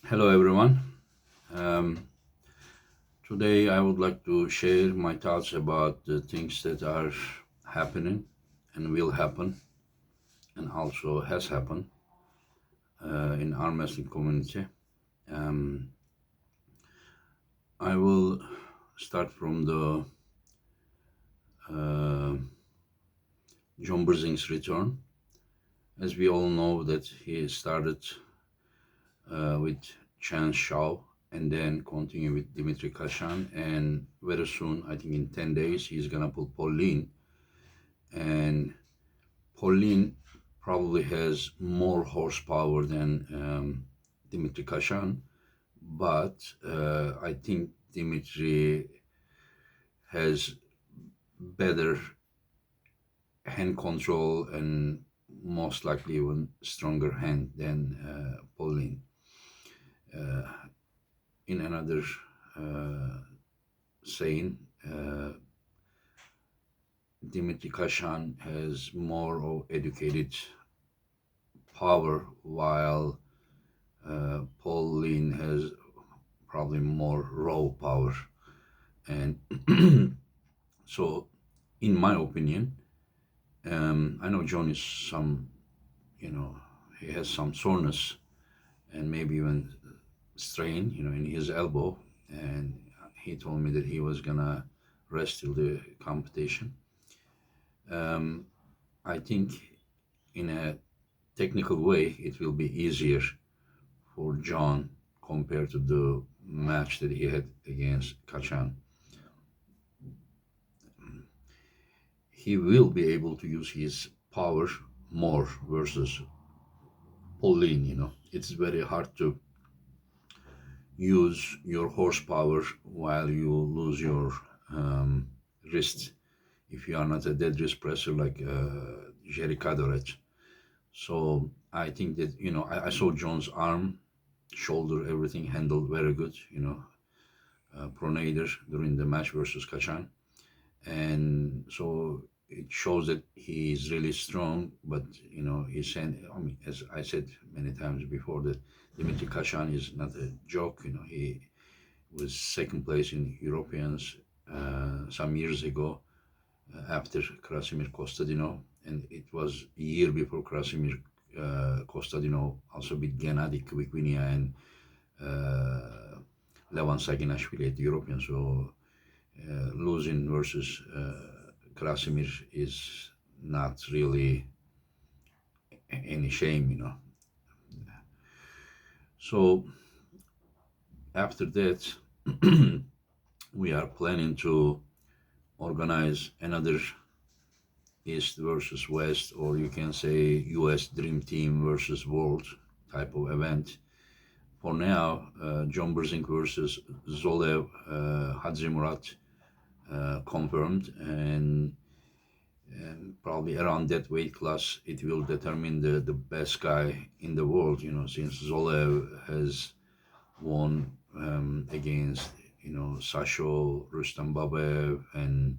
Hello, everyone. Um, Today, I would like to share my thoughts about the things that are happening and will happen, and also has happened in our Muslim community. Um, I will start from the uh, John Brzenk's return. As we all know, that he started with Chen Shao and then continue with Dimitri Kashan, and very soon, I think in 10 days, he's gonna pull Pauline. And Pauline probably has more horsepower than Dimitri Kashan, but I think Dimitri has better hand control and most likely even stronger hand than Pauline. In another uh, saying, Dimitri Kashan has more of educated power, while Pauline has probably more raw power. And so, in my opinion, I know John is some, you know, he has some soreness and maybe even strain, in his elbow. And he told me that he was gonna rest till the competition. I think in a technical way, it will be easier for John compared to the match that he had against Kachan. He will be able to use his power more versus Pauline. It's very hard to use your horsepower while you lose your wrist if you are not a dead wrist presser like Jerry Kadoret. So I think that, I saw John's arm, shoulder, everything handled very good, pronator during the match versus Kachan. And so it shows that he is really strong. But he's saying, I mean, as I said many times before, that Dimitri Kashan is not a joke. He was second place in Europeans some years ago after Krasimir Kostadinov, and it was a year before Krasimir Kostadinov also beat Gennady Kvikvinia and Levan Saginashvili at the European. So losing versus Krasimir is not really any shame. So after that, we are planning to organize another East versus West, or you can say US Dream Team versus World type of event. For now, John Brzenk versus Zolev Hadzimurat confirmed, and probably around that weight class, it will determine the best guy in the world. Since Zolev has won against Sasho, Rustam Babev, and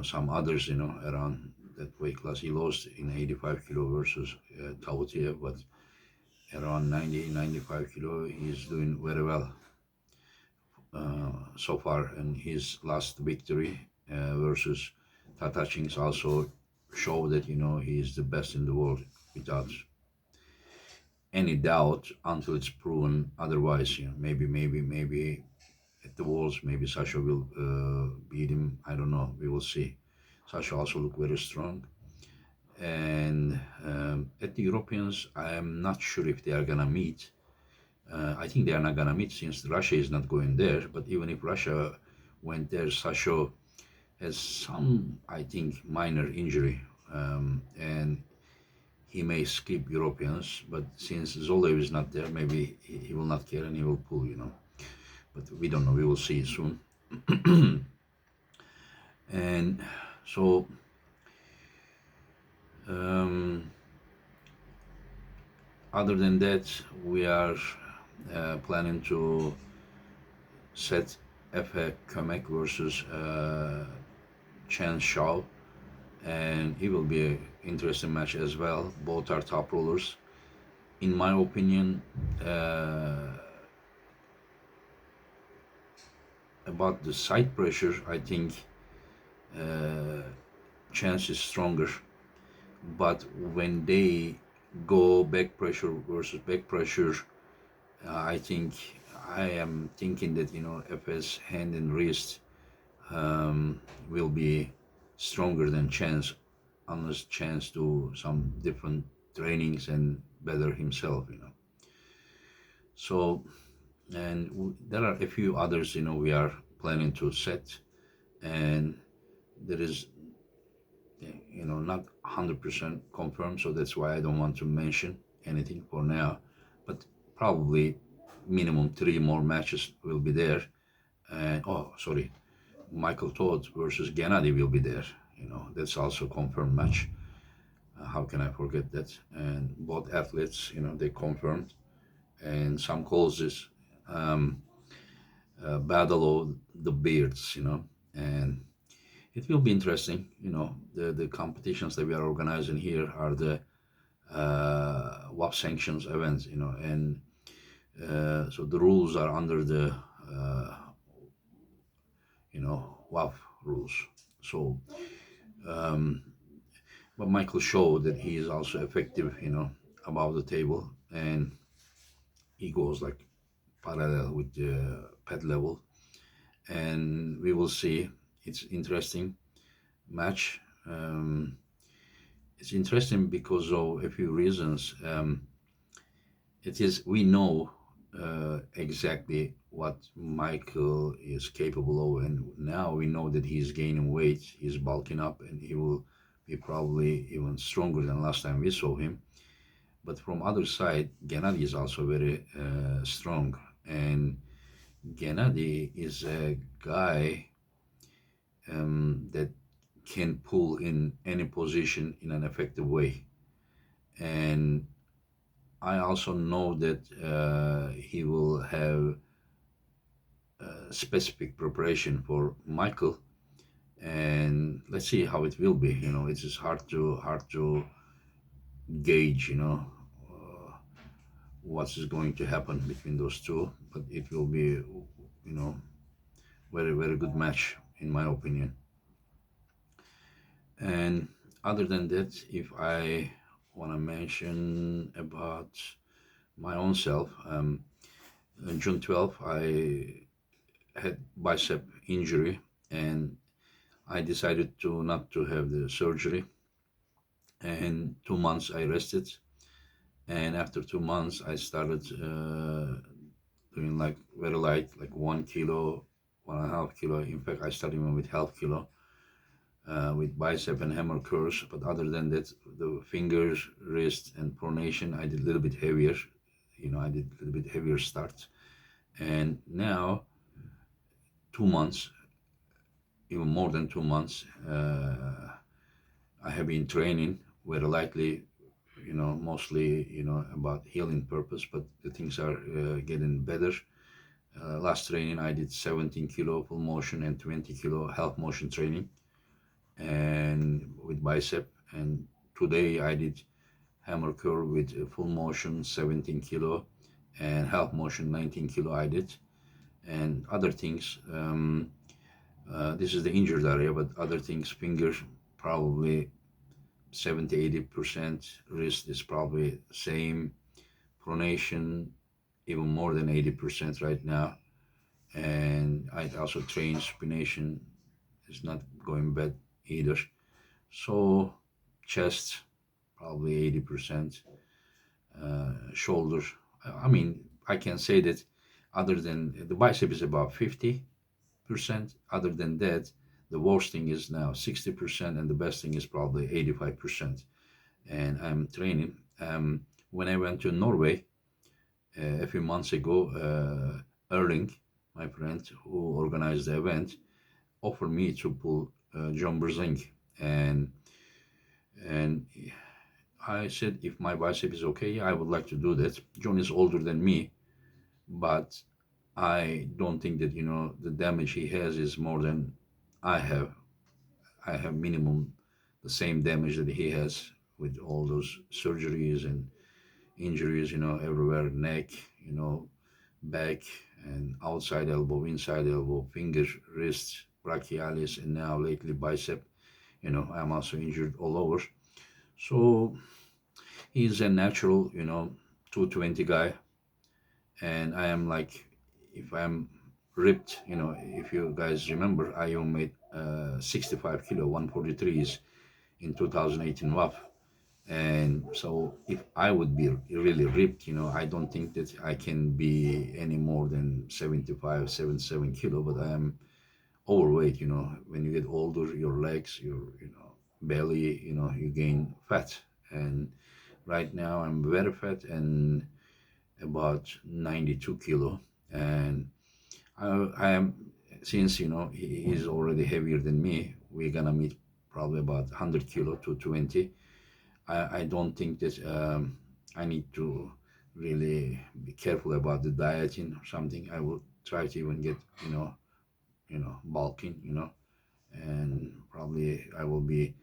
some others around that weight class. He lost in 85 kilo versus Tavutiev, but around 90, 95 kilo, he's doing very well so far. And his last victory versus Tatachin's also show that he is the best in the world without any doubt until it's proven otherwise. Maybe at the walls, maybe Sasha will beat him. I don't know. We will see. Sasha also look very strong. And at the Europeans, I am not sure if they are gonna meet. I think they are not gonna meet since Russia is not going there. But even if Russia went there, Sasha has some, I think, minor injury, and he may skip Europeans. But since Zolev is not there, maybe he will not care and he will pull. But we don't know. We will see soon. And so um, other than that, we are planning to set Efe Kömek versus Chen Shao, and it will be an interesting match as well. Both are top rollers, in my opinion, uh, about the side pressure, I think uh, chance is stronger. But when they go back pressure versus back pressure, I think I am thinking that Efes hand and wrist will be stronger than chance, unless chance do some different trainings and better himself. So, and there are a few others we are planning to set, and there is not 100% confirmed, so that's why I don't want to mention anything for now. But probably minimum three more matches will be there. And oh, sorry, Michael Todd versus Gennady will be there. That's also confirmed match. How can I forget that? And both athletes, they confirmed. And some calls this um, battle of the beards, and it will be interesting. The competitions that we are organizing here are the WAP sanctions events, and so the rules are under the WAP rules. So, um, but Michael showed that he is also effective, above the table, and he goes like parallel with the pet level, and we will see. It's interesting match. It's interesting because of a few reasons. It is we know exactly what Michael is capable of, and now we know that he's gaining weight, he's bulking up, and he will be probably even stronger than last time we saw him. But from other side, Gennady is also very strong, and Gennady is a guy that can pull in any position in an effective way. And I also know that he will have specific preparation for Michael, and let's see how it will be. It's just hard to gauge. What is going to happen between those two, but it will be, very very good match in my opinion. And other than that, if I want to mention about my own self, on June 12th, I had bicep injury, and I decided to not to have the surgery. And 2 months I rested, and after 2 months I started doing like very light, like 1 kilo, 1.5 kilo. In fact, I started even with half kilo with bicep and hammer curls. But other than that, the fingers, wrist, and pronation, I did a little bit heavier. I did a little bit heavier start, and now 2 months, even more than 2 months, I have been training very lightly, mostly, about healing purpose, but the things are getting better. Last training, I did 17 kilo full motion and 20 kilo half motion training, and with bicep. And today I did hammer curl with full motion 17 kilo and half motion 19 kilo I did, and other things. This is the injured area, but other things, fingers, probably 70-80%, wrist is probably same, pronation even more than 80% right now, and I also train supination, is not going bad either. So chest probably 80%, shoulders. I mean, I can say that other than the bicep is about 50%. Other than that, the worst thing is now 60%, and the best thing is probably 85%. And I'm training. When I went to Norway a few months ago, Erling, my friend who organized the event, offered me to pull John Brzenk, and I said if my bicep is okay, yeah, I would like to do that. John is older than me, but I don't think that the damage he has is more than I have. I have minimum the same damage that he has with all those surgeries and injuries, everywhere, neck, back and outside elbow, inside elbow, finger, wrist, brachialis, and now lately bicep. I'm also injured all over. So he's a natural, 220 guy, and I am like, if I'm ripped, if you guys remember, I even made 65 kilo, 143s in 2018 WAF. And so if I would be really ripped, I don't think that I can be any more than 75, 77 kilo, but I am overweight. When you get older, your legs, your, belly, you gain fat. And right now I'm very fat and about 92 kilo. And I am, since, he's already heavier than me, we're gonna meet probably about 100 kilo to 20. I don't think that I need to really be careful about the dieting or something. I will try to even get, bulking, and probably I will be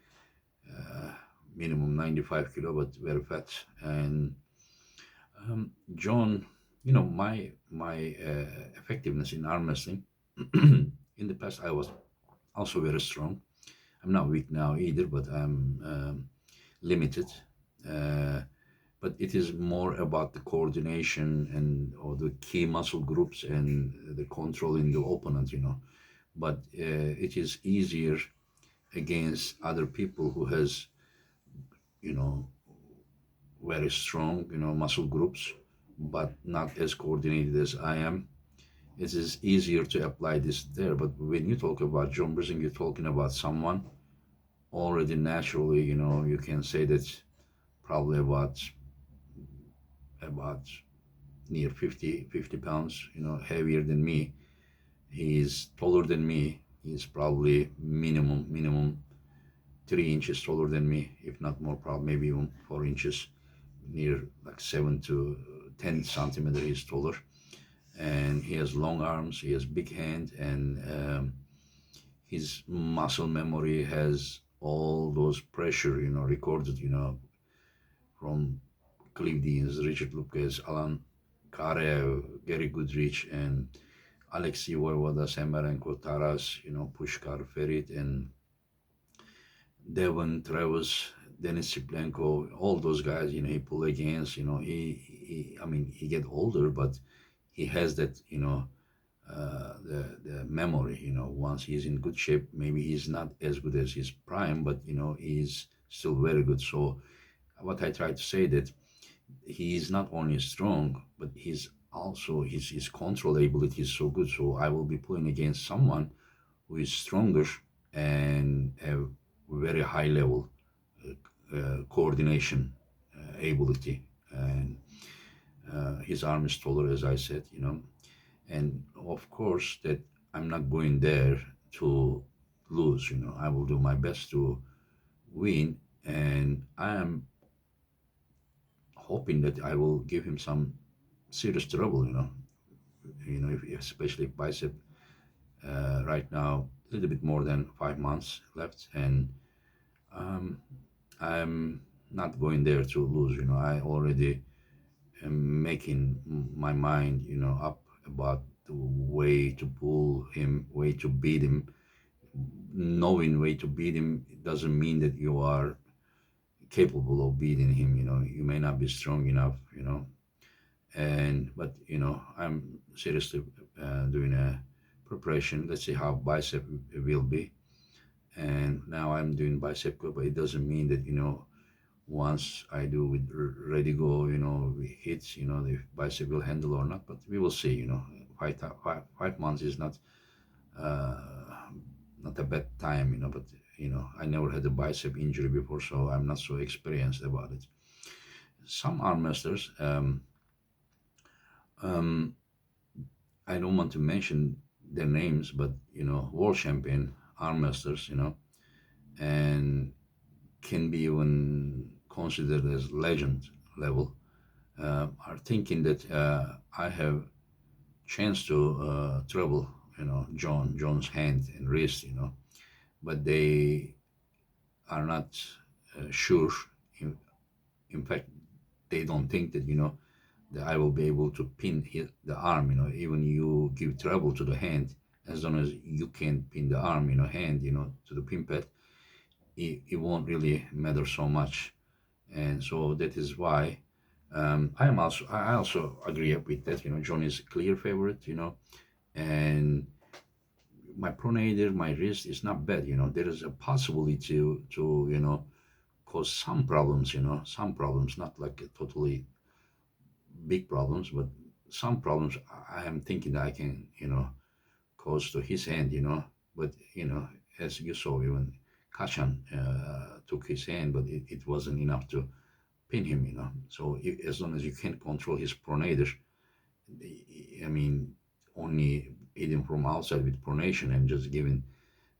uh, minimum 95 kilo, but very fat. And John, my effectiveness in arm wrestling. In the past, I was also very strong. I'm not weak now either, but I'm limited. Uh, but it is more about the coordination and or the key muscle groups and the controlling the opponent. But it is easier against other people who has, you know very strong, muscle groups, but not as coordinated as I am. It is easier to apply this there. But when you talk about John Brzenk, you're talking about someone already naturally, you can say that probably about near 50 pounds, heavier than me. He's taller than me. He's probably minimum 3 inches taller than me, if not more, probably maybe even 4 inches, near like 7 to 10 centimeters. He's taller, and he has long arms. He has big hand, and his muscle memory has all those pressure, recorded, from Cliff Deans, Richard Lucas, Alan Karev, Gary Goodrich, and Alexei Voivoda, Semarenko, Taras, Pushkar, Ferit, and Devon, Travis, Denis Siplenko, all those guys, he pull against, I mean, he get older, but he has that, the memory, once he's in good shape, maybe he's not as good as his prime, but, he's still very good. So what I try to say that he is not only strong, but he's also, his control ability is so good. So I will be playing against someone who is stronger and have very high level coordination ability. And his arm is taller, as I said, and of course that I'm not going there to lose. I will do my best to win, and I am hoping that I will give him some serious trouble. Especially bicep. Right now, a little bit more than 5 months left, and um, I'm not going there to lose. I already am making my mind, up about the way to pull him, way to beat him. Knowing way to beat him doesn't mean that you are capable of beating him. You may not be strong enough. And but I'm seriously doing a preparation. Let's see how bicep will be. And now I'm doing bicep curl, but it doesn't mean that once I do with ready go, we hit, the bicep will handle or not. But we will see. 5 months is uh, not a bad time, but I never had a bicep injury before, so I'm not so experienced about it. Some arm wrestlers, um, I don't want to mention their names, but world champion arm wrestlers, and can be even considered as legend level, are thinking that I have chance to trouble, John's hand and wrist, but they are not sure. In fact, they don't think that, that I will be able to pin the arm. Even you give trouble to the hand, as long as you can pin the arm, hand, to the pin pad, it won't really matter so much. And so that is why I also agree with that. John is a clear favorite. And my pronator, my wrist is not bad. There is a possibility to cause some problems. Some problems, not like totally big problems, but some problems. I am thinking that I can cause to his hand. But as you saw, even Kachan took his hand, but it wasn't enough to pin him. So as long as you can control his pronator, I mean, only hitting from outside with pronation and just giving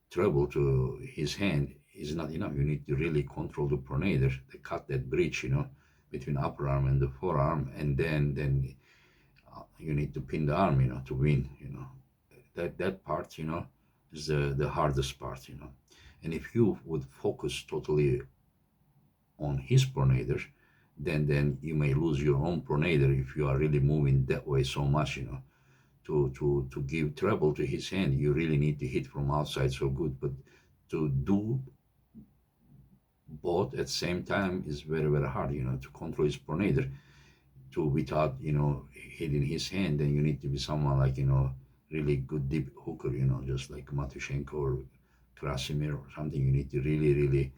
trouble to his hand is not enough. You need to really control the pronator, to cut that bridge, between upper arm and the forearm, and then you need to pin the arm, to win. That part, is the hardest part. And if you would focus totally on his pronator, then you may lose your own pronator if you are really moving that way so much. To give trouble to his hand, you really need to hit from outside so good. But to do both at the same time is very, very hard. To control his pronator, to without hitting his hand, then you need to be someone like really good deep hooker. Just like Matushenko or Krasimir or something. You need to really, really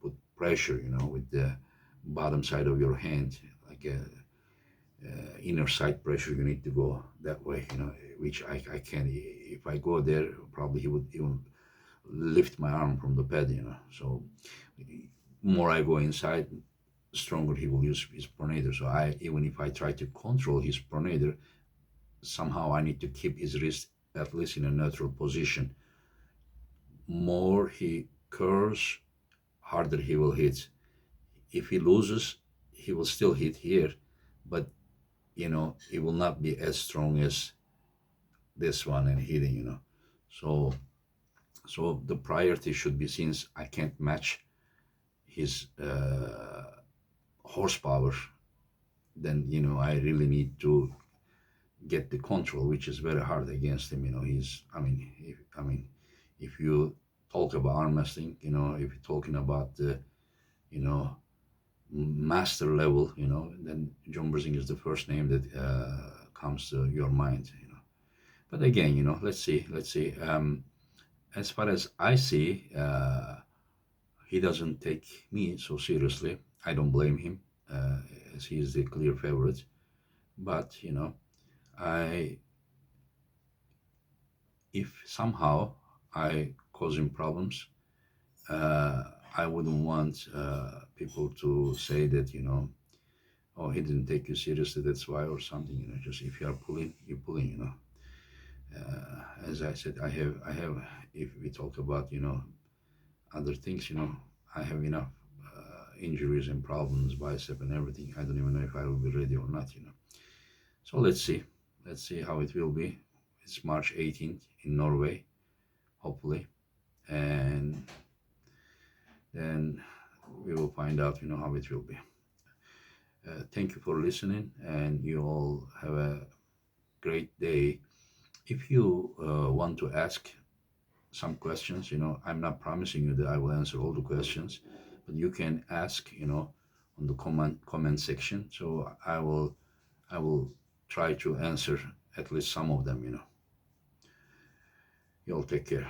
put pressure. With the bottom side of your hand, like a inner side pressure. You need to go that way. Which I can. If I go there, probably he would even lift my arm from the pad. So more I go inside, stronger he will use his pronator. So even if I try to control his pronator, somehow I need to keep his wrist at least in a neutral position. More he curves, harder he will hit. If he loses, he will still hit here, but it will not be as strong as this one and hitting. So the priority should be, since I can't match his horsepower, then I really need to get the control, which is very hard against him. He's if you talk about arm wrestling, if you're talking about the you know master level, then John Brzenk is the first name that comes to your mind. But again, let's see. As far as I see, he doesn't take me so seriously. I don't blame him, as he is the clear favorite. But I if somehow I cause him problems, uh, I wouldn't want people to say that oh, he didn't take you seriously, that's why, or something. Just if you are pulling, you're pulling. As I said, I have. If we talk about other things, I have enough injuries and problems, bicep and everything. I don't even know if I will be ready or not. So let's see how it will be. It's March 18th in Norway, hopefully, and then we will find out, how it will be. Thank you for listening, and you all have a great day. If you want to ask some questions, I'm not promising you that I will answer all the questions, but you can ask, on the comment section. So I will try to answer at least some of them. You all take care.